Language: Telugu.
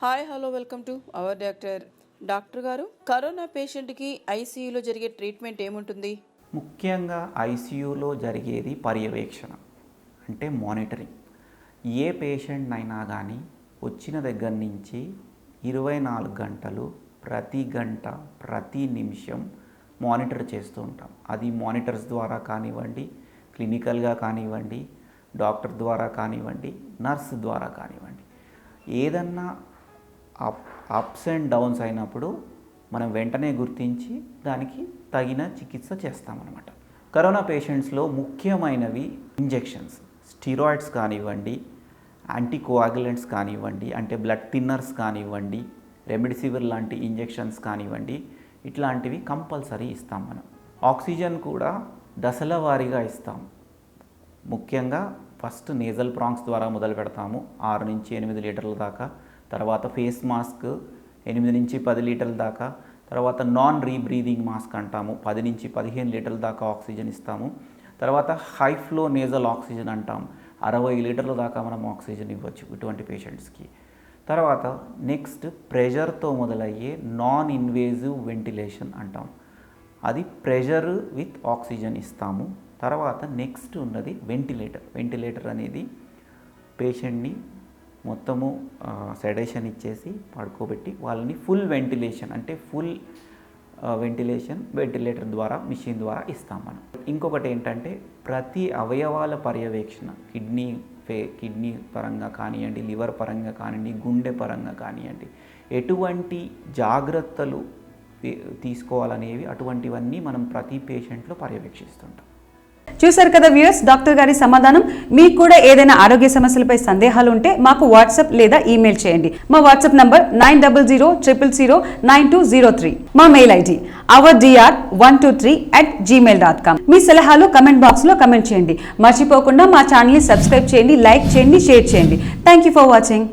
Hi hello welcome to our doctor గారు. కరోనా పేషెంట్కి ఐసీయూలో జరిగే ట్రీట్మెంట్ ఏముంటుంది? ముఖ్యంగా ఐసీయూలో జరిగేది పర్యవేక్షణ, అంటే మానిటరింగ్. ఏ పేషెంట్ అయినా కానీ వచ్చిన దగ్గర నుంచి 24 గంటలు ప్రతి గంట ప్రతి నిమిషం మానిటర్ చేస్తూ ఉంటాం. అది మానిటర్స్ ద్వారా కానివ్వండి, క్లినికల్గా కానివ్వండి, డాక్టర్ ద్వారా కానివ్వండి, నర్స్ ద్వారా కానివ్వండి. ఏదన్నా అప్స్ అండ్ డౌన్స్ అయినప్పుడు మనం వెంటనే గుర్తించి దానికి తగిన చికిత్స చేస్తామన్నమాట. కరోనా పేషెంట్స్లో ముఖ్యమైనవి ఇంజెక్షన్స్, స్టీరాయిడ్స్ కానివ్వండి, యాంటీకోయాగులెంట్స్ కానివ్వండి, అంటే బ్లడ్ థిన్నర్స్ కానివ్వండి, రెమిడిసివిర్ లాంటి ఇంజెక్షన్స్ కానివ్వండి, ఇట్లాంటివి కంపల్సరీ ఇస్తాం మనం. ఆక్సిజన్ కూడా దశల వారీగా ఇస్తాం. ముఖ్యంగా ఫస్ట్ నేజల్ ప్రాంక్స్ ద్వారా మొదలు పెడతాము, 6 నుంచి 8 లీటర్ల దాకా. తర్వాత ఫేస్ మాస్క్ 8 నుంచి 10 లీటర్ల దాకా. తర్వాత నాన్ రీబ్రీదింగ్ మాస్క్ అంటాము, 10 నుంచి 15 లీటర్ల దాకా ఆక్సిజన్ ఇస్తాము. తర్వాత హై ఫ్లో నేజల్ ఆక్సిజన్ అంటాం, 60 లీటర్ల దాకా మనం ఆక్సిజన్ ఇవ్వచ్చు ఇటువంటి పేషెంట్స్కి. తర్వాత నెక్స్ట్ ప్రెషర్తో మొదలయ్యే నాన్ ఇన్వేజివ్ వెంటిలేషన్ అంటాం, అది ప్రెషర్ విత్ ఆక్సిజన్ ఇస్తాము. తర్వాత నెక్స్ట్ ఉన్నది వెంటిలేటర్ అనేది పేషెంట్ని మొత్తము సెడేషన్ ఇచ్చేసి పడుకోబెట్టి వాళ్ళని ఫుల్ వెంటిలేషన్, అంటే ఫుల్ వెంటిలేటర్ ద్వారా మిషన్ ద్వారా ఇస్తాం మనం. ఇంకొకటి ఏంటంటే ప్రతి అవయవాల పర్యవేక్షణ, కిడ్నీ పరంగా కానివ్వండి, లివర్ పరంగా కానివ్వండి, గుండె పరంగా కానివ్వండి, ఎటువంటి జాగ్రత్తలు తీసుకోవాలనేవి అటువంటివన్నీ మనం ప్రతి పేషెంట్లో పర్యవేక్షిస్తుంటాం. చూశారు కదా వ్యూయర్స్, డాక్టర్ గారి సమాధానం. మీకు కూడా ఏదైనా ఆరోగ్య సమస్యలపై సందేహాలు ఉంటే మాకు వాట్సాప్ లేదా ఈమెయిల్ చేయండి. మా వాట్సాప్ నంబర్ 9000009203. మా మెయిల్ ఐడి ourdr123@gmail.com. మీ సలహాలు కమెంట్ బాక్స్ లో కమెంట్ చేయండి. మర్చిపోకుండా మా ఛానల్ ని సబ్స్క్రైబ్ చేయండి, లైక్ చేయండి, షేర్ చేయండి. Thank you for watching.